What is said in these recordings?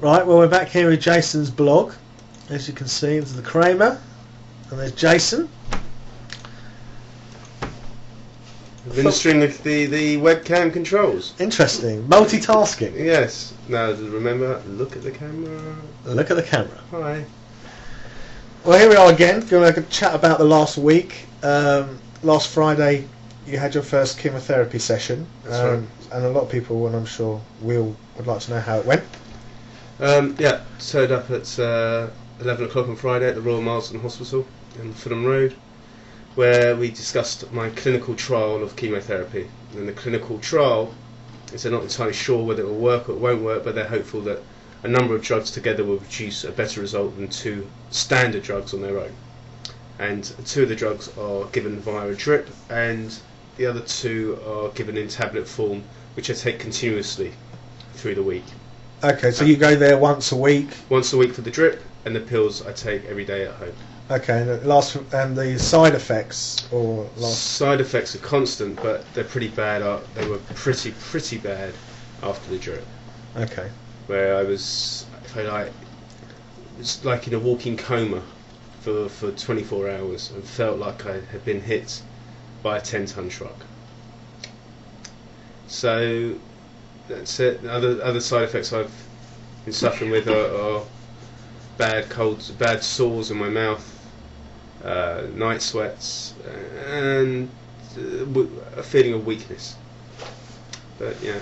Right, well, we're back here with Jason's blog. As you can see, there's the Kramer, and there's Jason. Administering the webcam controls. Interesting. Multitasking. Yes. Now, remember, look at the camera. Look at the camera. Hi. Well, here we are again. Going to chat about the last week. Last Friday, you had your first chemotherapy session. That's right. And a lot of people, and I'm sure Will, would like to know how it went. Yeah, turned up at 11 o'clock on Friday at the Royal Marsden Hospital in Fulham Road, where we discussed my clinical trial of chemotherapy. And the clinical trial is they're not entirely sure whether it will work or it won't work, but they're hopeful that a number of drugs together will produce a better result than two standard drugs on their own. And two of the drugs are given via a drip, and the other two are given in tablet form, which I take continuously through the week. Okay, so you go there once a week? Once a week for the drip, and the pills I take every day at home. Okay, and the side effects Side effects are constant, but they're pretty bad. They were pretty bad after the drip. Okay. Where I was like in a walking coma for 24 hours and felt like I had been hit by a 10-ton truck. So that's it. Other side effects I've been suffering with are bad colds, bad sores in my mouth, night sweats, and a feeling of weakness. But yeah,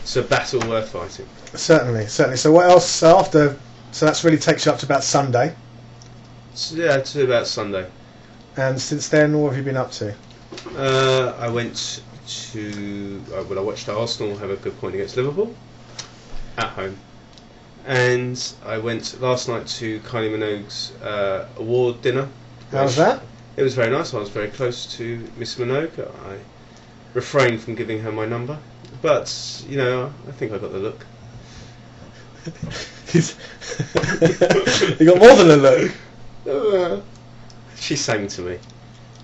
it's a battle worth fighting. Certainly. So what else after? So that really takes you up to about Sunday. Yeah, to about Sunday. And since then, what have you been up to? I went to I watched Arsenal have a good point against Liverpool at home, and I went last night to Kylie Minogue's award dinner. How was that? It was very nice. I was very close to Miss Minogue. I refrained from giving her my number, but I think I got the look. You got more than a look. She sang to me,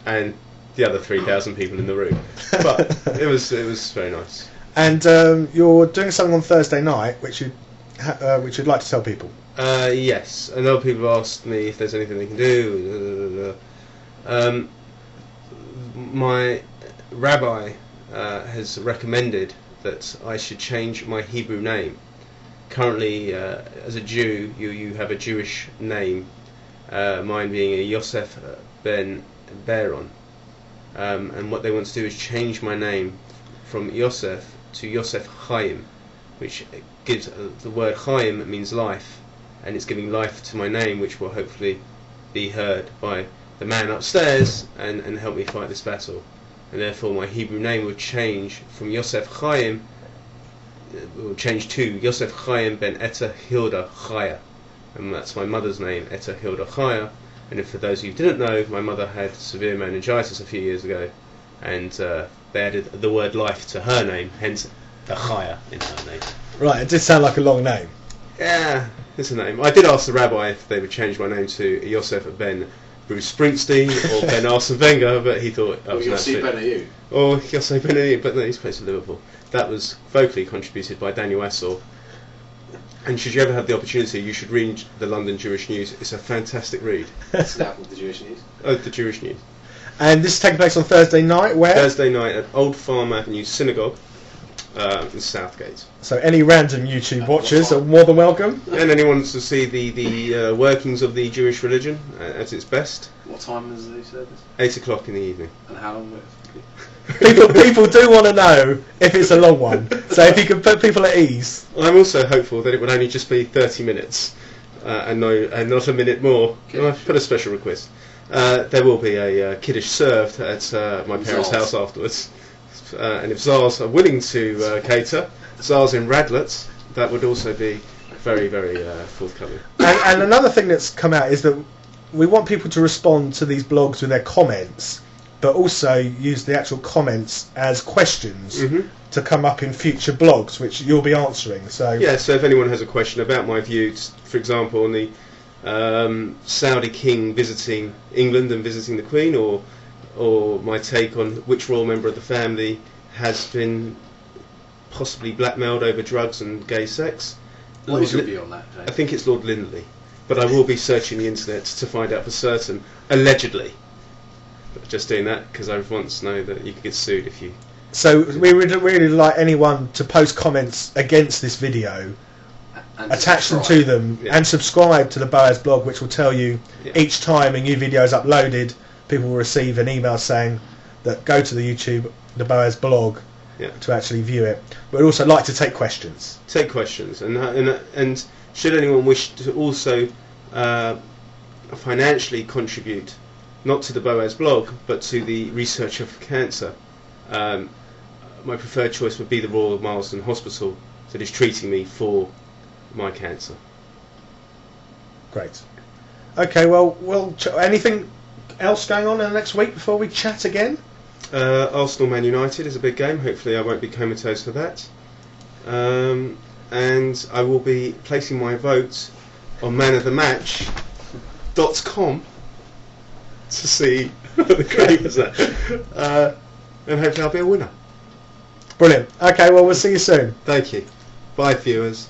and the other 3,000 people in the room. But it was very nice. And you're doing something on Thursday night, which you'd like to tell people. Yes, a lot of people have asked me if there's anything they can do. My rabbi has recommended that I should change my Hebrew name. Currently, as a Jew, you have a Jewish name, mine being a Yosef ben Beron. And what they want to do is change my name from Yosef to Yosef Chaim, which gives the word Chaim means life, and it's giving life to my name, which will hopefully be heard by the man upstairs and help me fight this battle. And therefore my Hebrew name would change from Yosef Chaim, will change to Yosef Chaim ben Etta Hilda Chaya, and that's my mother's name, Etta Hilda Chaya. And if for those of you who didn't know, my mother had severe meningitis a few years ago, and they added the word life to her name, hence a Chaya in her name. Right, it did sound like a long name. Yeah, it's a name. I did ask the rabbi if they would change my name to Yosef ben Bruce Springsteen or Ben Arsene Wenger, but he thought I was Yossi Benayoun. Or Yossi Benayoun, but no, he's played for Liverpool. That was vocally contributed by Daniel Essel. And should you ever have the opportunity, you should read the London Jewish News. It's a fantastic read. Snap with the Jewish News. Oh, the Jewish News. And this is taking place on Thursday night, where? Thursday night at Old Farm Avenue Synagogue in Southgate. So any random YouTube watchers are more than welcome. And anyone wants to see the workings of the Jewish religion at its best. What time is the service? 8 o'clock in the evening. And how long will it be? People do want to know if it's a long one, so if you could put people at ease. I'm also hopeful that it would only just be 30 minutes and not a minute more. I put a special request. There will be a kiddush served at my parents' house afterwards, and if Zars are willing to cater, Zars in Radlett, that would also be very, very forthcoming. And another thing that's come out is that we want people to respond to these blogs with their comments, but also use the actual comments as questions to come up in future blogs, which you'll be answering. So if anyone has a question about my views, for example, on the Saudi king visiting England and visiting the Queen, or my take on which royal member of the family has been possibly blackmailed over drugs and gay sex, What is your view on that, I James? think it's Lord Lindley, but I will be searching the internet to find out for certain. Allegedly, but just doing that because I once know that you could get sued if you. So we would really like anyone to post comments against this video, And attach them subscribe. to them, Yeah. and subscribe to the Boas blog, which will tell you Yeah. each time a new video is uploaded. People will receive an email saying that go to the YouTube, the Boas blog, Yeah. to actually view it. But we'd also like to take questions. Take questions, and should anyone wish to also financially contribute, not to the Boas blog, but to the research of cancer, my preferred choice would be the Royal Marsden Hospital that is treating me for my cancer. Great. Okay, well, anything else going on in the next week before we chat again? Arsenal Man United is a big game. Hopefully I won't be comatose for that. And I will be placing my vote on manofthematch.com to see the great was that. And hopefully I'll be a winner. Brilliant. Okay, well, we'll see you soon. Thank you. Bye, viewers.